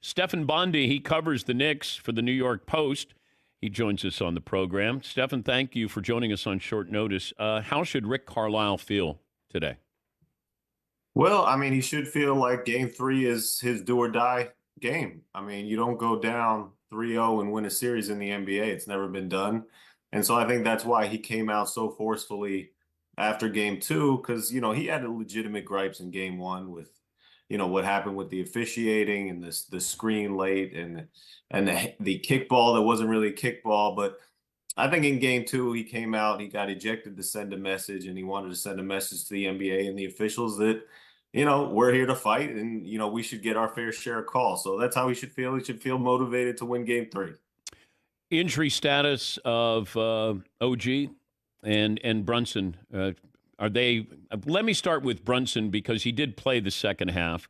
Stefan Bondy, he covers the Knicks for the New York Post. He joins us on the program. Stefan, thank you for joining us on short notice. How should Rick Carlisle feel today? Well, I mean, he should feel like game three is his do or die game. I mean, you don't go down 3-0 and win a series in the NBA. It's never been done. And so I think that's why he came out so forcefully after game two, because, he had a legitimate gripes in game one with, what happened with the officiating and the screen late and the kickball that wasn't really a kickball. But I think in game two, he came out, he got ejected to send a message, and he wanted to send a message to the NBA and the officials that, we're here to fight and, we should get our fair share of calls. So that's how he should feel. He should feel motivated to win game three. Injury status of OG and Brunson. Are they? Let me start with Brunson because he did play the second half,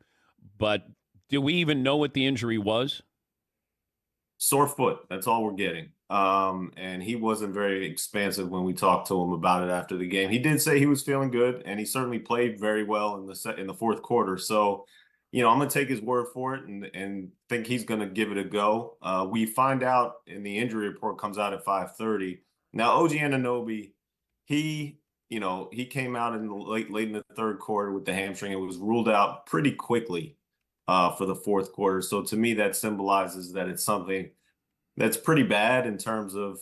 but do we even know what the injury was? Sore foot. That's all we're getting. And he wasn't very expansive when we talked to him about it after the game. He did say he was feeling good, and he certainly played very well in the fourth quarter. So, I'm going to take his word for it and think he's going to give it a go. We find out, and the injury report comes out at 5:30. Now, OG Anunoby, he came out in the late in the third quarter with the hamstring. It was ruled out pretty quickly for the fourth quarter. So to me, that symbolizes that it's something that's pretty bad in terms of,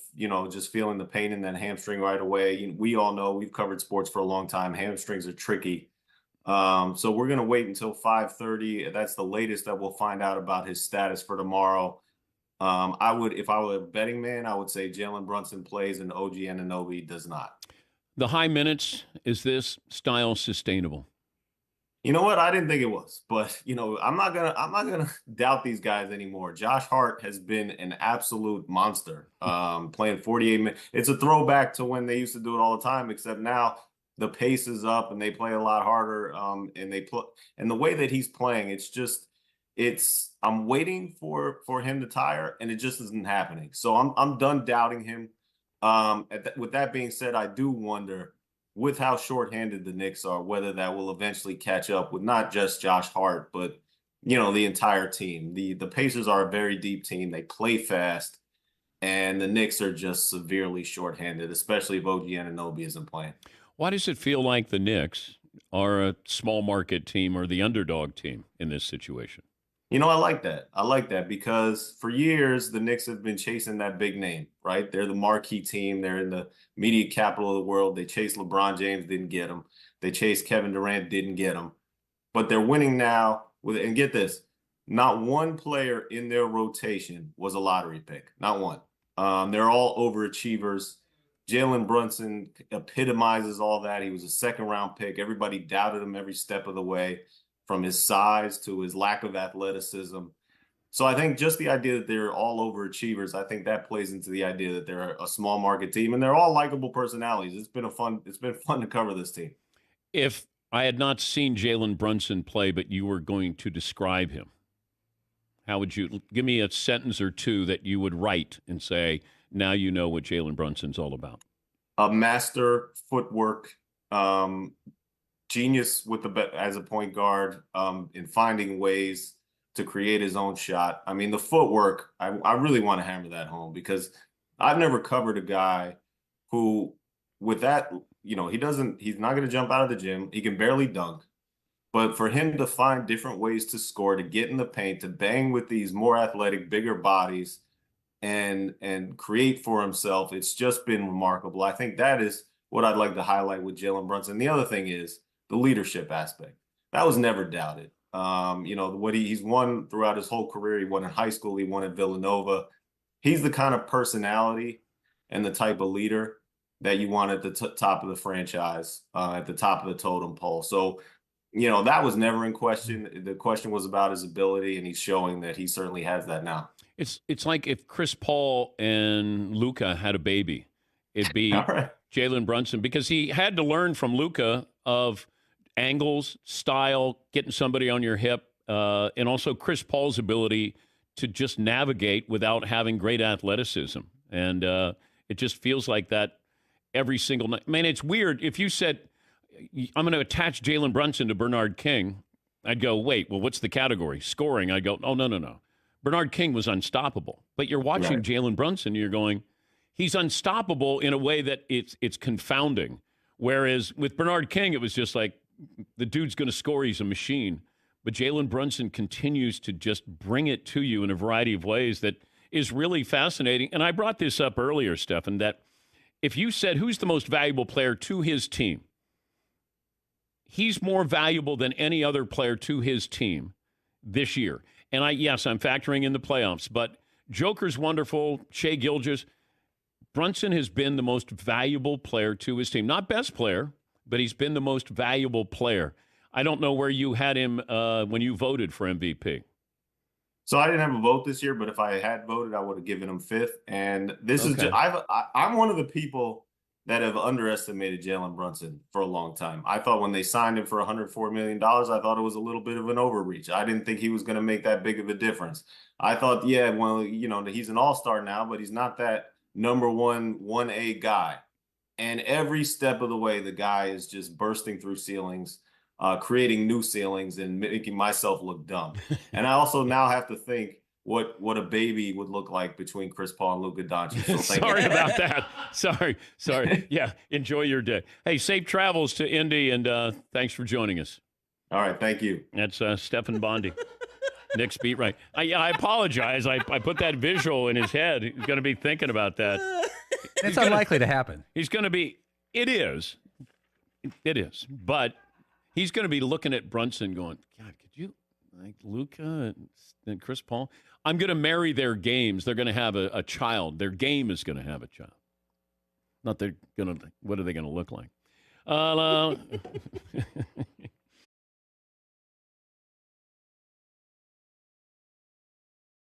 just feeling the pain in that hamstring right away. We all know, we've covered sports for a long time. Hamstrings are tricky. So we're going to wait until 5:30. That's the latest that we'll find out about his status for tomorrow. If I were a betting man, I would say Jalen Brunson plays and OG Anunoby does not. The high minutes, is this style sustainable? You know what? I didn't think it was, but I'm not gonna doubt these guys anymore. Josh Hart has been an absolute monster, playing 48 minutes. It's a throwback to when they used to do it all the time, except now the pace is up and they play a lot harder. And the way that he's playing, I'm waiting for him to tire, and it just isn't happening. So I'm done doubting him. With that being said, I do wonder, with how shorthanded the Knicks are, whether that will eventually catch up with not just Josh Hart, but, the entire team. The Pacers are a very deep team. They play fast, and the Knicks are just severely shorthanded, especially if OG Anunoby isn't playing. Why does it feel like the Knicks are a small market team or the underdog team in this situation? I like that. I like that because for years, the Knicks have been chasing that big name, right? They're the marquee team. They're in the media capital of the world. They chased LeBron James, didn't get him. They chased Kevin Durant, didn't get him. But they're winning now and get this, not one player in their rotation was a lottery pick. Not one. They're all overachievers. Jalen Brunson epitomizes all that. He was a second-round pick. Everybody doubted him every step of the way, from his size to his lack of athleticism. So I think just the idea that they're all overachievers, I think that plays into the idea that they're a small market team, and they're all likable personalities. It's been fun to cover this team. If I had not seen Jalen Brunson play, but you were going to describe him, how would you give me a sentence or two that you would write and say, now you know what Jalen Brunson's all about? A master footwork, genius as a point guard, in finding ways to create his own shot. I mean, the footwork, I really want to hammer that home because I've never covered a guy who, with that, he's not going to jump out of the gym. He can barely dunk. But for him to find different ways to score, to get in the paint, to bang with these more athletic, bigger bodies and create for himself, it's just been remarkable. I think that is what I'd like to highlight with Jalen Brunson. The other thing is the leadership aspect. That was never doubted. What he's won throughout his whole career. He won in high school. He won at Villanova. He's the kind of personality and the type of leader that you want at the top of the franchise, at the top of the totem pole. So, that was never in question. The question was about his ability, and he's showing that he certainly has that now. It's like if Chris Paul and Luka had a baby, it'd be Right. Jalen Brunson, because he had to learn from Luka of angles, style, getting somebody on your hip, and also Chris Paul's ability to just navigate without having great athleticism. And it just feels like that every single night. Man, it's weird. If you said, I'm going to attach Jalen Brunson to Bernard King, I'd go, wait, well, what's the category? Scoring. I'd go, oh, no. Bernard King was unstoppable. But you're watching Right. Jalen Brunson, and you're going, he's unstoppable in a way that it's confounding. Whereas with Bernard King, it was just like, the dude's going to score. He's a machine. But Jalen Brunson continues to just bring it to you in a variety of ways that is really fascinating. And I brought this up earlier, Stefan, that if you said who's the most valuable player to his team, he's more valuable than any other player to his team this year. And yes, I'm factoring in the playoffs, but Joker's wonderful. Shai Gilgeous. Brunson has been the most valuable player to his team. Not best player, but he's been the most valuable player. I don't know where you had him when you voted for MVP. So I didn't have a vote this year, but if I had voted, I would have given him 5th. And this is just, I'm one of the people that have underestimated Jalen Brunson for a long time. I thought when they signed him for $104 million, I thought it was a little bit of an overreach. I didn't think he was going to make that big of a difference. I thought, yeah, well, he's an all-star now, but he's not that number 1A guy. And every step of the way, the guy is just bursting through ceilings, creating new ceilings, and making myself look dumb. And I also now have to think what a baby would look like between Chris Paul and Luka Doncic. So Sorry about that. Sorry. Yeah, enjoy your day. Hey, safe travels to Indy, and thanks for joining us. All right, thank you. That's Stefan Bondy, Knicks beat right. I apologize. I put that visual in his head. He's going to be thinking about that. It's unlikely to happen. He's going to be. It is. But he's going to be looking at Brunson going, God, could you, like Luka and Chris Paul? I'm going to marry their games. They're going to have a child. Their game is going to have a child. Not they're going to, what are they going to look like?